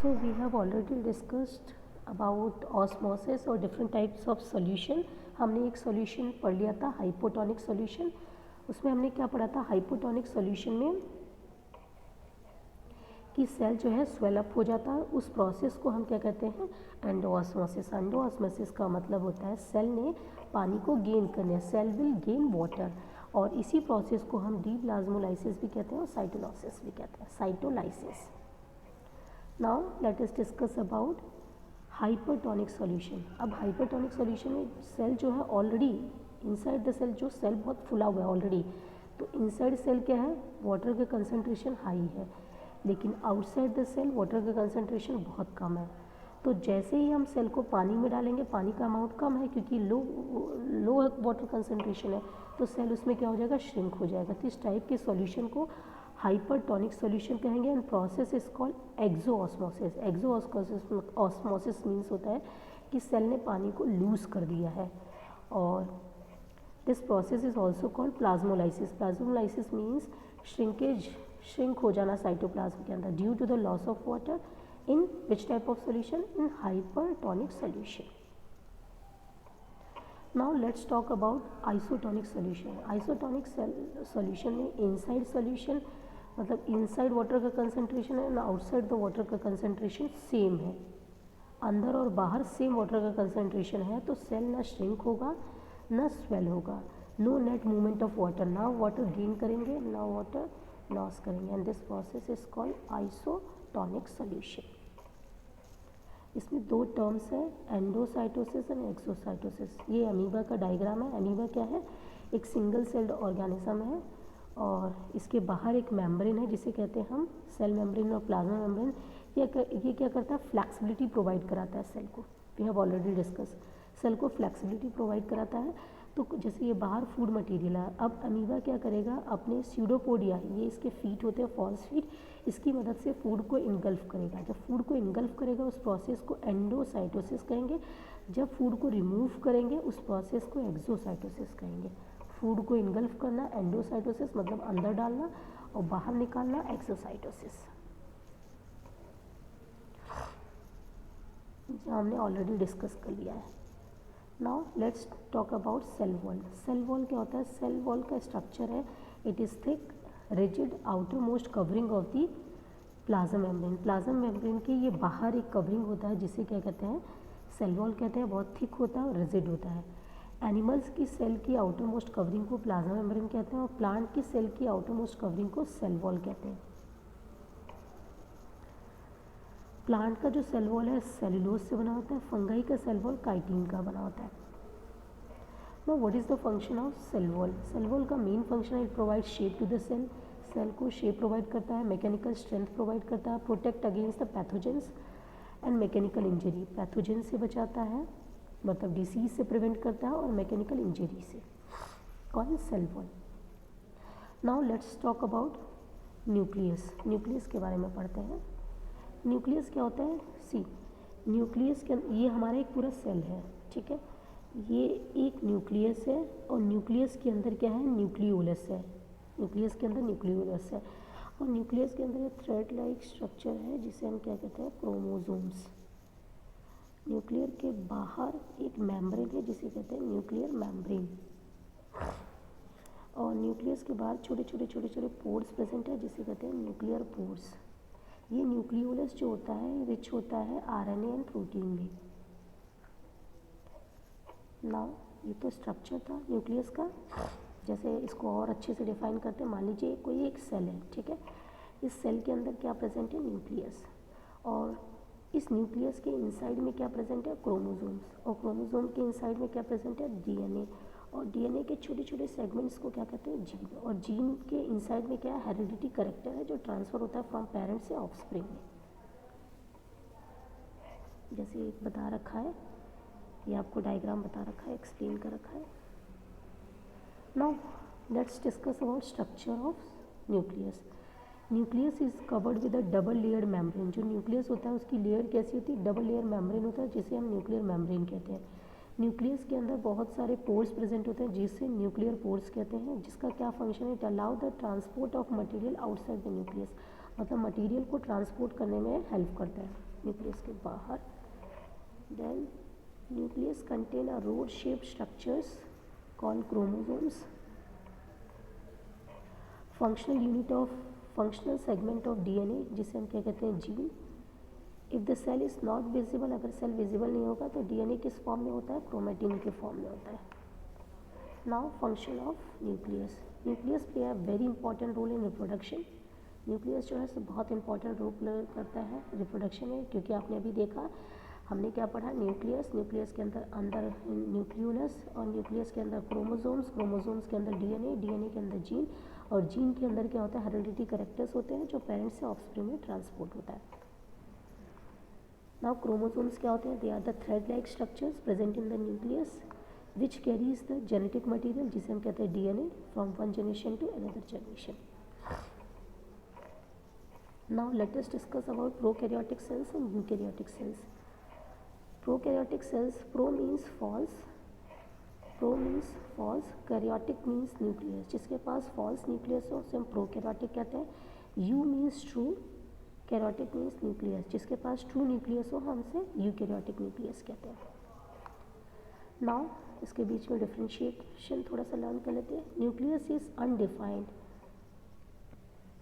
So we have already discussed about osmosis और different types of solution. हमने एक solution पढ़ लिया था hypotonic solution. उसमें हमने क्या पढ़ा था hypotonic solution में कि सेल जो है स्वेल अप हो जाता है. उस प्रोसेस को हम क्या कहते हैं एंडोऑस्मोसिस. एंडोऑस्मोसिस का मतलब होता है सेल ने पानी को गेन करने, सेल विल गेन वाटर. और इसी प्रोसेस को हम डीप्लाज्मोलाइसिस भी कहते हैं और साइटोलॉसिस भी कहते हैं, cytolysis. Now let us discuss about hypertonic solution. अब हाइपरटोनिक सॉल्यूशन में सेल जो है ऑलरेडी इनसाइड द सेल, जो सेल बहुत फुला हुआ है ऑलरेडी, तो इनसाइड सेल क्या है वाटर का कंसंट्रेशन हाई है, लेकिन आउटसाइड द सेल वाटर का कंसंट्रेशन बहुत कम है. तो जैसे ही हम सेल को पानी में डालेंगे, पानी का अमाउंट कम है क्योंकि लो वाटर कंसंट्रेशन है, तो सेल उसमें क्या हो जाएगा श्रिंक हो जाएगा. तो इस टाइप के सॉल्यूशन को हाइपरटोनिक सॉल्यूशन कहेंगे. And process is called exosmosis. Exosmosis means होता है कि सेल ने पानी को लूज कर दिया है. और this process is also called plasmolysis. Plasmolysis means shrink हो जाना साइटोप्लाज्म के अंदर due to the loss of water. In which type of solution? In hypertonic solution. Now let's talk about isotonic solution. Isotonic solution में inside solution मतलब inside water का concentration है ना outside the water का concentration same है. अंदर और बाहर सेम वाटर का कंसंट्रेशन है, तो सेल ना श्रिंक होगा ना स्वेल होगा. No net movement of water, ना वाटर गेन करेंगे ना वाटर लॉस करेंगे. And this process is called isotonic solution. इसमें दो टर्म्स है, एंडोसाइटोसिस एंड एक्सोसाइटोसिस. ये अमीबा का डायग्राम है. अमीबा क्या है? एक सिंगल सेल्ड ऑर्गेनिज्म है और इसके बाहर एक मेम्ब्रेन है जिसे कहते हैं हम सेल मेम्ब्रेन और प्लाज्मा मेम्ब्रेन. ये क्या करता है? फ्लैक्सिबिलिटी प्रोवाइड कराता है सेल को. We have already discuss. Cell को फ्लैक्सिबिलिटी प्रोवाइड कराता है. तो जैसे ये बाहर फूड मटेरियल है, अब अमीबा क्या करेगा अपने स्यूडोपोडिया, ये इसके फीट होते हैं फॉल्स फीट, इसकी मदद से फूड को इनगल्फ करेगा. जब फूड को इनगल्फ करेगा उस प्रोसेस को एंडोसाइटोसिस कहेंगे. जब फूड को रिमूव करेंगे उस प्रोसेस को एक्सोसाइटोसिस कहेंगे. फूड को इनगल्फ करना एंडोसाइटोसिस मतलब अंदर डालना, और बाहर निकालना एक्सोसाइटोसिस. हमने ऑलरेडी डिस्कस कर लिया है. Now let's talk about cell wall. Cell wall क्या होता है? सेल वॉल का स्ट्रक्चर है, it is thick rigid outermost covering of the plasma membrane. Plasma membrane के ये बाहर एक कवरिंग होता है जिसे क्या कहते हैं सेल वॉल कहते हैं. बहुत थिक होता है और रिजिड होता है. एनिमल्स की सेल की आउटर मोस्ट कवरिंग को प्लाज्मा मेम्ब्रेन कहते हैं और प्लांट की सेल की आउटर मोस्ट कवरिंग को सेल वॉल कहते हैं. प्लांट का जो सेल वॉल है सेलुलोज से बना होता है. फंगाई का सेल वॉल काइटिन का बना होता है. Now what is the function of cell wall? Cell wall का मेन फंक्शन है it provide shape to the cell. Cell को शेप प्रोवाइड करता है, मैकेनिकल स्ट्रेंथ प्रोवाइड करता है, protect against the pathogens and mechanical injury. Pathogen से बचाता है मतलब डिसीज से प्रिवेंट करता है और मैकेनिकल इंजरी से. कौन? Cell wall. Now let's talk about nucleus. Nucleus के बारे में पढ़ते हैं. न्यूक्लियस क्या होता है? सी न्यूक्लियस के ये हमारा एक पूरा सेल है, ठीक है. ये एक न्यूक्लियस है और न्यूक्लियस के अंदर क्या है? न्यूक्लियोलस है. न्यूक्लियस के अंदर न्यूक्लियोलस है और न्यूक्लियस के अंदर एक थ्रेड लाइक स्ट्रक्चर है जिसे हम क्या कहते हैं? क्रोमोसोम्स. न्यूक्लियर के बाहर एक मेम्ब्रेन है जिसे कहते हैं न्यूक्लियर मेम्ब्रेन. और न्यूक्लियस के बाहर छोटे छोटे पोर्स प्रेजेंट है जिसे कहते हैं न्यूक्लियर पोर्स. ये न्यूक्लियोलस जो होता है रिच होता है आरएनए एंड प्रोटीन में. नाउ ये तो स्ट्रक्चर था न्यूक्लियस का. जैसे इसको और अच्छे से डिफाइन करते हैं. मान लीजिए कोई एक सेल है, ठीक है. इस सेल के अंदर क्या प्रेजेंट है? न्यूक्लियस. और इस न्यूक्लियस के इनसाइड में क्या प्रेजेंट है? क्रोमोसोम्स. और क्रोमोसोम के इनसाइड में क्या प्रेजेंट है? डीएनए. और डीएनए के छोटे छोटे सेगमेंट्स को क्या कहते हैं? जीन. और जीन के इनसाइड में क्या है? हेरिडिटी करेक्टर है जो ट्रांसफ़र होता है फ्रॉम पेरेंट्स से ऑफस्प्रिंग में. जैसे एक बता रखा है, ये आपको डायग्राम बता रखा है, एक्सप्लेन कर रखा है. Now let's discuss about structure of nucleus. Nucleus is covered with a double layered membrane. जो न्यूक्लियस होता है उसकी लेयर कैसी होती है? डबल लेयर मेम्ब्रेन होता है जिसे हम न्यूक्लियर मेम्ब्रेन कहते हैं. न्यूक्लियस के अंदर बहुत सारे पोर्स प्रेजेंट होते हैं जिसे न्यूक्लियर पोर्स कहते हैं, जिसका क्या फंक्शन है? It allow the transport of material outside the nucleus. मतलब मटेरियल को ट्रांसपोर्ट करने में हेल्प करता है. न्यूक्लियस के बाहर। Then nucleus contain a rod shaped structures called chromosomes. Functional segment of DNA, जिसे हम क्या कहते हैं, gene. If the cell is not visible, अगर सेल विजिबल नहीं होगा तो डीएनए किस फॉर्म में होता है, क्रोमेटिन के फॉर्म में होता है। Now function of nucleus. Nucleus play a very important role in reproduction. Nucleus जो है सो बहुत इंपॉर्टेंट रोल प्ले करता है रिप्रोडक्शन में, क्योंकि आपने अभी देखा, हमने क्या पढ़ा, न्यूक्लियस के अंदर न्यूक्लियोलस, और न्यूक्लियस के अंदर क्रोमोसोम्स के अंदर डीएनए के अंदर जीन, और जीन के अंदर क्या होता है, हेरिडिटी कैरेक्टर्स होते हैं जो पेरेंट्स से ऑफस्प्रिंग में ट्रांसपोर्ट होता है। नाउ क्रोमोसोम्स क्या होते हैं, they are the thread like structures present in the nucleus which carries the genetic material, जिसे हम कहते हैं DNA, from one generation to another generation. Now let us discuss about prokaryotic cells and eukaryotic cells. Prokaryotic cells, pro means false, karyotic means nucleus, जिसके पास false nucleus हो उसे हम prokaryotic कहते हैं। You means true, karyotic means nucleus, जिसके पास true nucleus हो हम उसे यूकैरियोटिक न्यूक्लियस कहते हैं। नाउ इसके बीच में डिफ्रेंशिएशन थोड़ा सा लर्न कर लेते हैं। Nucleus is undefined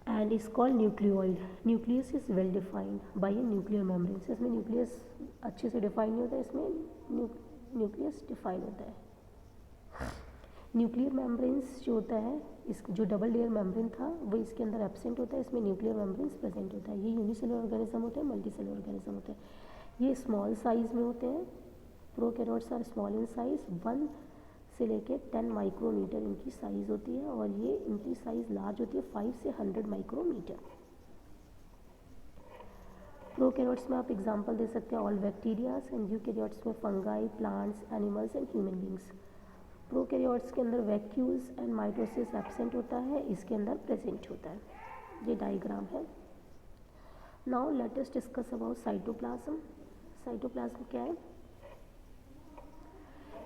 and is called nucleoid. Nucleus is well defined by a nuclear membrane. इसमें न्यूक्लियस अच्छे से डिफाइन नहीं होता, इसमें न्यूक्लियस डिफाइन होता है। न्यूक्लियर मेम्ब्रेन्स जो होता है, इस जो डबल लेयर मेम्ब्रेन था वो इसके अंदर एब्सेंट होता है, इसमें न्यूक्लियर मेम्ब्रेन्स प्रेजेंट होता है। ये यूनिसेलुलर ऑर्गेनिज्म होते हैं, मल्टीसेलुलर ऑर्गेनिज्म होते हैं। ये स्मॉल साइज़ में होते हैं। Prokaryotes are small in size, 1 से लेके 10 माइक्रोमीटर इनकी साइज़ होती है, और ये इनकी साइज़ लार्ज होती है 5 से 100 माइक्रोमीटर। प्रोकैरियोट्स में आप एग्जांपल दे सकते हैं ऑल बैक्टीरियाज, एंड यूकैरियोट्स में fungi, plants, animals and human beings. Prokaryotes के अंदर वैक्यूल्स एंड माइटोसिस एब्सेंट होता है, इसके अंदर प्रेजेंट होता है। ये डायग्राम है। Now let us discuss about cytoplasm. Cytoplasm क्या है?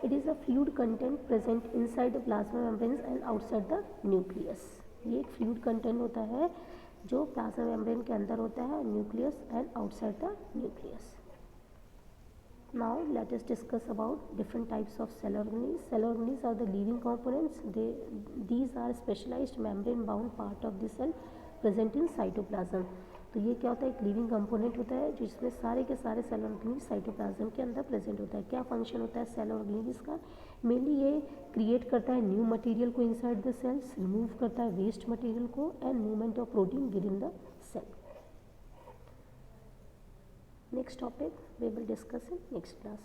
It is a fluid content present inside the plasma membranes and outside the nucleus. ये एक फ्लूइड कंटेंट होता है जो प्लाज्मा मेम्ब्रेन के अंदर होता है, nucleus and outside the nucleus. Now let us discuss about different types of cell organelles. Cell organelles are the living components. These are specialized membrane bound part of the cell present in cytoplasm. तो ये क्या होता है, एक living component होता है जिसमें सारे के सारे सेल ऑर्गेनेल्स साइटोप्लाज्म के अंदर प्रेजेंट होता है। क्या फंक्शन होता है सेल ऑर्गेनेल्स का? मेनली ये क्रिएट करता है न्यू मटेरियल को इनसाइड द सेल्स, रिमूव करता है वेस्ट मटेरियल को, and movement of protein within the cell. Next topic we will discuss in next class.